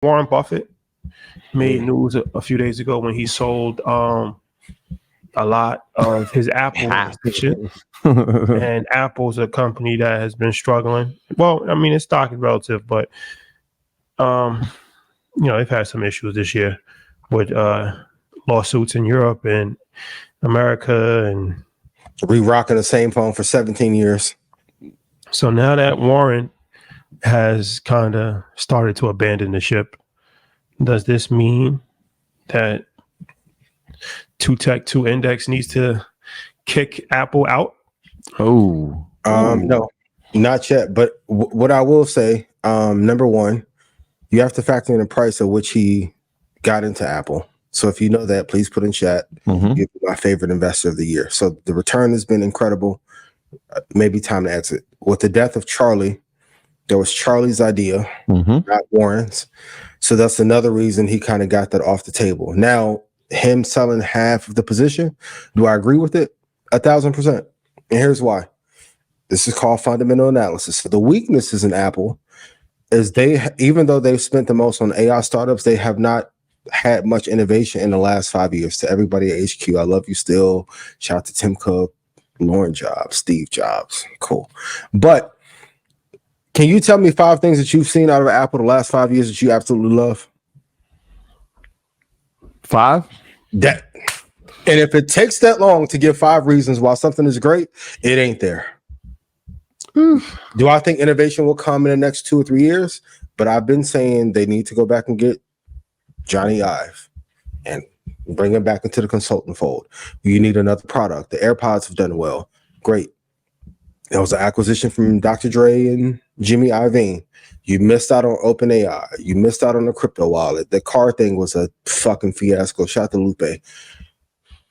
Warren Buffett made news a few days ago when he sold a lot of his Apple position. And Apple's a company that has been struggling. Well, I mean, its stock is relative, but they've had some issues this year with lawsuits in Europe and America, and re-rocking the same phone for 17 years. So now that Warren has kind of started to abandon the ship, does this mean that 2Tech 2 Index needs to kick Apple out? No, not yet. But what I will say, number one, you have to factor in the price at which he got into Apple. So if you know that, please put in chat. You're my favorite investor of the year. So the return has been incredible. Maybe time to exit. With the death of Charlie, that was Charlie's idea, not Warren's. So that's another reason he kind of got that off the table. Now, him selling half of the position, do I agree with it? 1,000%. And here's why. This is called fundamental analysis. So the weaknesses in Apple is even though they've spent the most on AI startups, they have not had much innovation in the last 5 years. To everybody at HQ, I love you still. Shout out to Tim Cook, Lauren Jobs, Steve Jobs. Cool. But can you tell me 5 things that you've seen out of Apple the last 5 years that you absolutely love? 5? And if it takes that long to give 5 reasons why something is great, it ain't there. Do I think innovation will come in the next 2 or 3 years? But I've been saying they need to go back and get Johnny Ive and bring him back into the consultant fold. You need another product. The AirPods have done well. Great. There was an acquisition from Dr. Dre and Jimmy Iovine. You missed out on OpenAI. You missed out on the crypto wallet. The car thing was a fucking fiasco. Shout out to Lupe.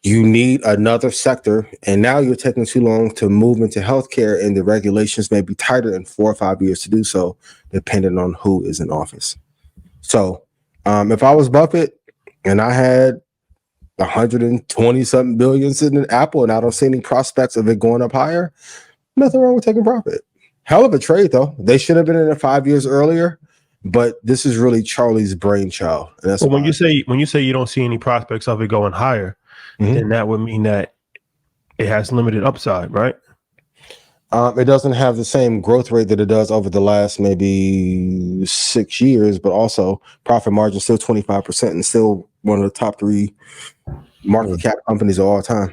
You need another sector, and now you're taking too long to move into healthcare, and the regulations may be tighter in 4 or 5 years to do so, depending on who is in office. So if I was Buffett and I had 120-something billion sitting in Apple and I don't see any prospects of it going up higher, nothing wrong with taking profit. Hell of a trade, though. They should have been in it 5 years earlier, but this is really Charlie's brainchild. And that's when you say you don't see any prospects of it going higher, then that would mean that it has limited upside, right? It doesn't have the same growth rate that it does over the last maybe 6 years, but also profit margin still 25% and still one of the top 3 market cap companies of all time.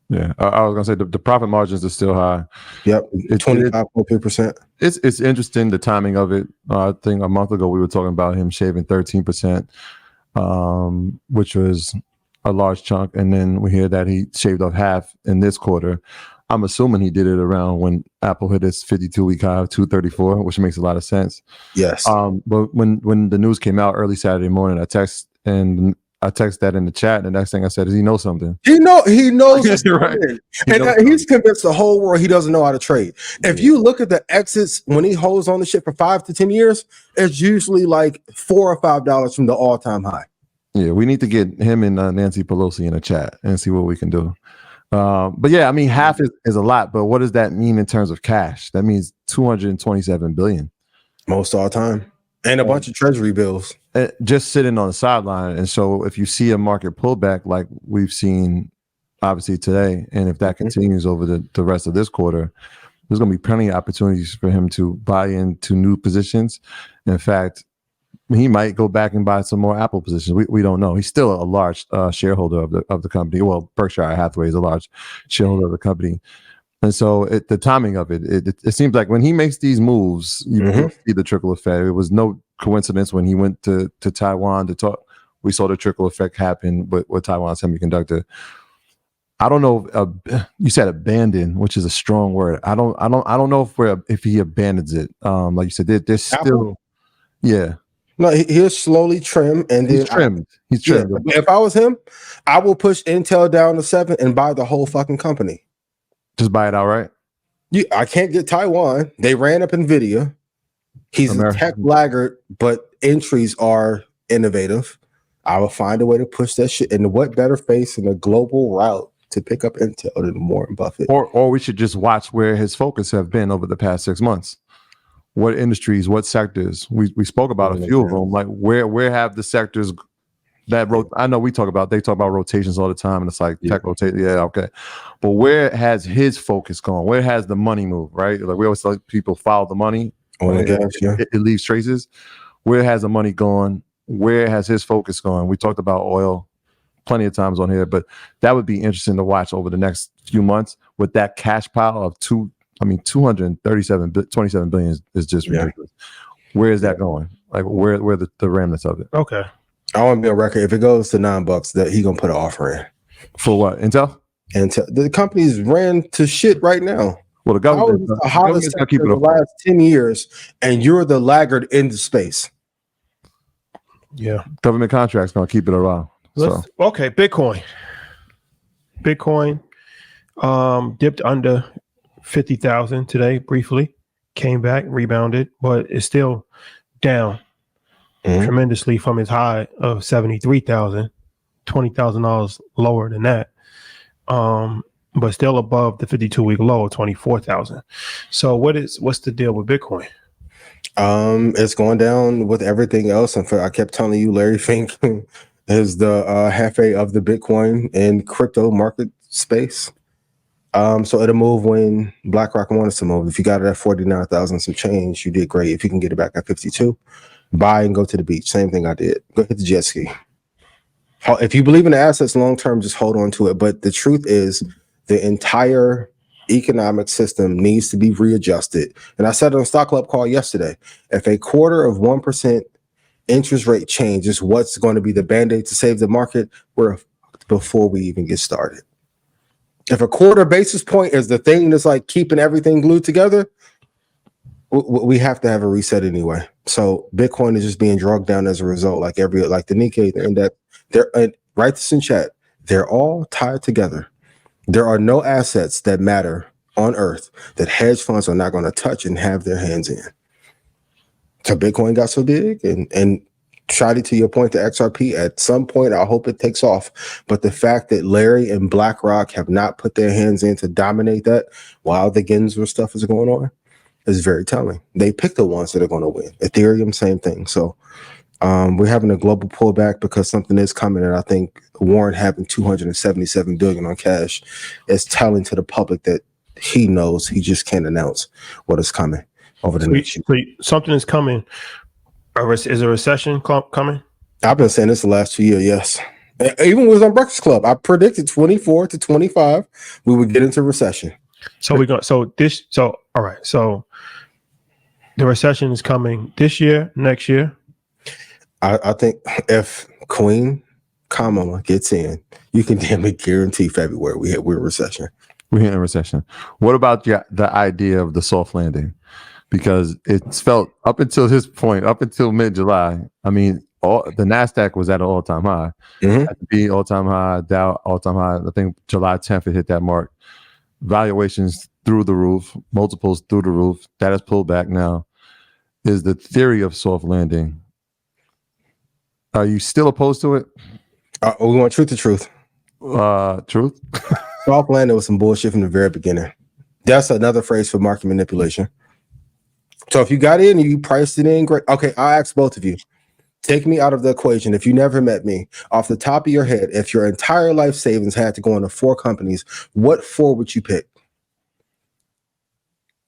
Yeah, I was gonna say the profit margins are still high. Yep, 25.3%. It's interesting, the timing of it. I think a month ago we were talking about him shaving 13%, which was a large chunk, and then we hear that he shaved off half in this quarter. I'm assuming he did it around when Apple hit its 52-week high of 234, which makes a lot of sense. Yes. But when the news came out early Saturday morning, I text that in the chat. And the next thing I said is, he knows something. He knows right. He's convinced the whole world he doesn't know how to trade. If you look at the exits when he holds on the shit for 5 to 10 years, it's usually like $4 or $5 from the all-time high. Yeah, we need to get him and Nancy Pelosi in a chat and see what we can do. But yeah, I mean, half is a lot, but what does that mean in terms of cash? That means $227 billion. Most all time. And a bunch of treasury bills. Just sitting on the sideline. And so if you see a market pullback like we've seen obviously today, and if that continues over the rest of this quarter, there's going to be plenty of opportunities for him to buy into new positions. In fact, he might go back and buy some more Apple positions. We don't know. He's still a large shareholder of the company. Well, Berkshire Hathaway is a large shareholder of the company. And so the timing of it seems like when he makes these moves, you see the trickle effect. It was no coincidence when he went to Taiwan to talk. We saw the trickle effect happen with Taiwan Semiconductor. I don't know. You said abandon, which is a strong word. I don't know if he abandons it. Like you said, there's still, yeah. No, he'll slowly trim, and he's trimmed. He's trimmed. Yeah, if I was him, I will push Intel down to 7 and buy the whole fucking company. Just buy it outright. Yeah, I can't get Taiwan. They ran up NVIDIA. He's a tech laggard, but entries are innovative. I will find a way to push that shit. And what better face in a global route to pick up Intel than Warren Buffett? Or we should just watch where his focus have been over the past 6 months. what industries, what sectors. We spoke about a few of them. Like where have the sectors that I know they talk about rotations all the time, and it's like tech rotate. Yeah, okay. But where has his focus gone? Where has the money moved? Right? Like we always tell people follow the money. It leaves traces. Where has the money gone? Where has his focus gone? We talked about oil plenty of times on here, but that would be interesting to watch over the next few months with that cash pile of 27 billion is just ridiculous. Where is that going? Like where the remnants of it? Okay. I want to be on record. If it goes to $9, that he gonna put an offer in. For what? Intel? Intel. The companies ran to shit right now. Well, the government the hottest sector in the last 10 years, and you're the laggard in the space. Yeah. Government contracts gonna keep it around. Okay, Bitcoin dipped under 50,000 today briefly, came back, rebounded, but it's still down tremendously from its high of 73,000, $20,000 lower than that, but still above the 52-week low of 24,000. So what's the deal with Bitcoin? It's going down with everything else. And I kept telling you, Larry Fink is the Hefe of the Bitcoin and crypto market space. So it'll move when BlackRock wants to move. If you got it at 49,000 some change, you did great. If you can get it back at 52, buy and go to the beach. Same thing I did. Go hit the jet ski. If you believe in the assets long term, just hold on to it. But the truth is, the entire economic system needs to be readjusted. And I said on the Stock Club call yesterday, if a 1/4% interest rate change is what's going to be the band-aid to save the market, we're fucked before we even get started. If a 1/4 basis point is the thing that's like keeping everything glued together, we have to have a reset anyway. So Bitcoin is just being drugged down as a result, like the Nikkei, the index. Write this in chat. They're all tied together. There are no assets that matter on earth that hedge funds are not going to touch and have their hands in. So Bitcoin got so big, and Shadi, to your point, to XRP, at some point, I hope it takes off. But the fact that Larry and BlackRock have not put their hands in to dominate that while the Gensler stuff is going on is very telling. They pick the ones that are going to win. Ethereum, same thing. So we're having a global pullback because something is coming, and I think Warren having 277 billion on cash is telling to the public that he knows, he just can't announce what is coming over the next year. So something is coming. Is a recession coming? I've been saying this the last 2 years, yes. Even when it was on Breakfast Club, I predicted 24 to 25 we would get into recession. So all right. So the recession is coming this year, next year. I think if Queen Kamala gets in, you can damn near guarantee February we're in recession. We're in a recession. What about the idea of the soft landing? Because it's felt up until this point, up until mid-July, I mean, the NASDAQ was at an all-time high. S&P all-time high, Dow all-time high. I think July 10th it hit that mark. Valuations through the roof, multiples through the roof. That has pulled back now. Is the theory of soft landing, are you still opposed to it? We want truth to truth. Truth? Soft landing was some bullshit from the very beginning. That's another phrase for market manipulation. So if you got in and you priced it in, great. Okay, I'll ask both of you. Take me out of the equation. If you never met me, off the top of your head, if your entire life savings had to go into 4 companies, what 4 would you pick?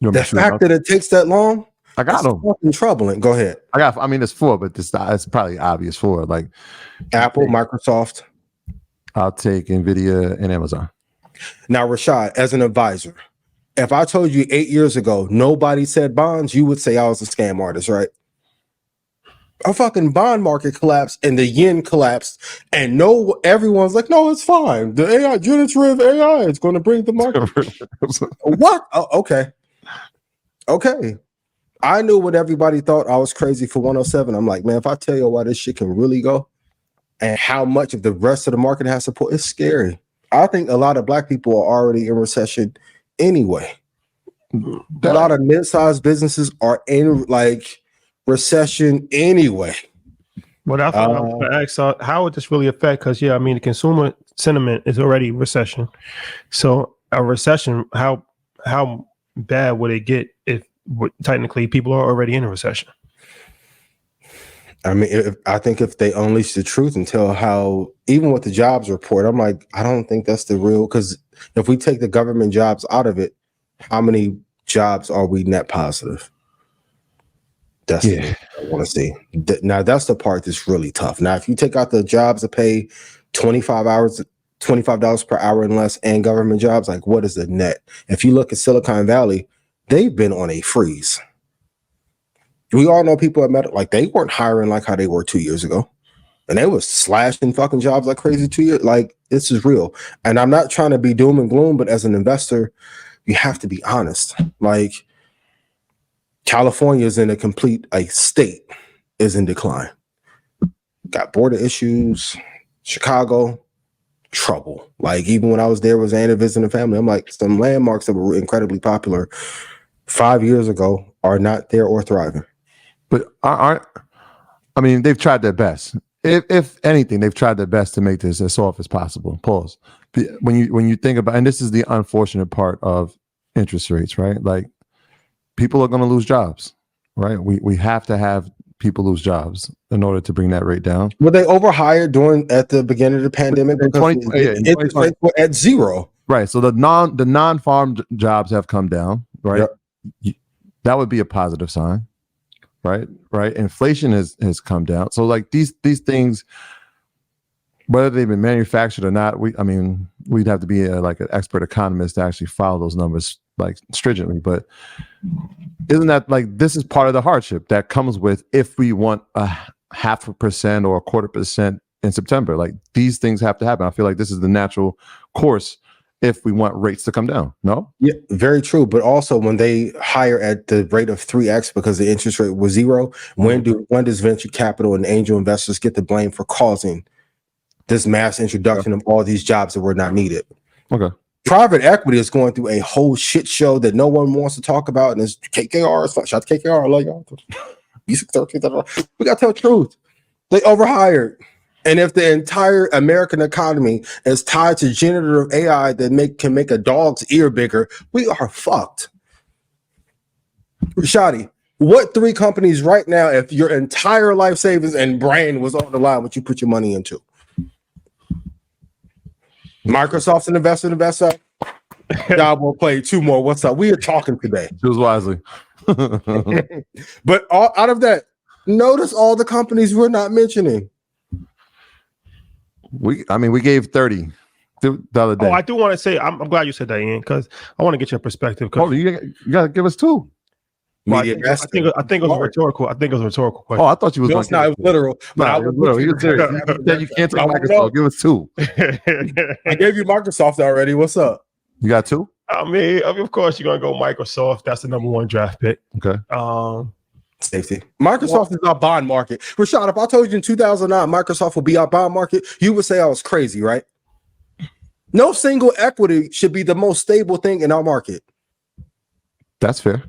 The fact that it takes that long, I got them. Fucking troubling. Go ahead. It's 4, but it's probably obvious 4. Like Apple, Microsoft. I'll take Nvidia and Amazon. Now, Rashad, as an advisor, if I told you 8 years ago nobody said bonds, you would say I was a scam artist, right? A fucking bond market collapsed and the yen collapsed, and everyone's like, no, it's fine. The AI, generative AI, is going to bring the market. What? Oh, okay. I knew what everybody thought. I was crazy for 107. I'm like, man, if I tell you why this shit can really go and how much of the rest of the market has support, it's scary. I think a lot of black people are already in recession anyway. A lot of mid-sized businesses are in like recession anyway. What I asked, how would this really affect? Because the consumer sentiment is already recession. So a recession, how bad would it get if technically people are already in a recession. I mean, I think if they unleash the truth and tell how, even with the jobs report, I'm like, I don't think that's the real, because if we take the government jobs out of it, how many jobs are we net positive? That's the thing I want to see. Now, that's the part that's really tough. Now, if you take out the jobs that pay $25 per hour and less, and government jobs, like, what is the net? If you look at Silicon Valley, they've been on a freeze. We all know people at Meta, like, they weren't hiring like how they were 2 years ago. And they were slashing fucking jobs like crazy 2 years. Like, this is real. And I'm not trying to be doom and gloom, but as an investor, you have to be honest. Like, California is in a complete, like, state is in decline. Got border issues. Chicago, trouble. Like, even when I was there, was Anna visiting family. I'm like, some landmarks that were incredibly popular 5 years ago are not there or thriving. But I mean, they've tried their best. If anything, they've tried their best to make this as soft as possible. Pause. When you think about, and this is the unfortunate part of interest rates, right? Like, people are going to lose jobs, right? We have to have people lose jobs in order to bring that rate down. Were they overhired at the beginning of the pandemic? Because interest rates were at zero. Right. So the non-farm jobs have come down, right? Yep. That would be a positive sign. Right. Inflation has come down. So, like, these things, whether they've been manufactured or not, we'd have to be like an expert economist to actually follow those numbers like stringently. But isn't that, like, this is part of the hardship that comes with, if we want a 0.5% or 0.25% in September, like, these things have to happen. I feel like this is the natural course if we want rates to come down. No? Yeah, very true. But also, when they hire at the rate of 3x because the interest rate was zero, when does venture capital and angel investors get the blame for causing this mass introduction of all these jobs that were not needed? Okay. Private equity is going through a whole shit show that no one wants to talk about, and it's KKR. Shout out to KKR. I love y'all. We got to tell the truth. They overhired. And if the entire American economy is tied to generative AI that can make a dog's ear bigger, we are fucked. Rashadi, what 3 companies right now, if your entire life savings and brain was on the line, would you put your money into? Microsoft's an investor. Job will play 2 more. What's up? We are talking today. Choose wisely. But out of that, notice all the companies we're not mentioning. We gave 30 the other day. Oh, I do want to say, I'm glad you said that, Ian, because I want to get your perspective. Oh, you got to give us 2. Well, I think it was rhetorical. I think it was a rhetorical question. Oh, I thought you was. No, it's not. It was literal. No, it was literal. You said you can't take Microsoft. Give us 2. I gave you Microsoft already. What's up? You got 2? I mean, of course, you're gonna go Microsoft. That's the number 1 draft pick. Okay. Safety. Microsoft is our bond market. Rashad, if I told you in 2009 Microsoft would be our bond market, you would say I was crazy, right? No single equity should be the most stable thing in our market. That's fair.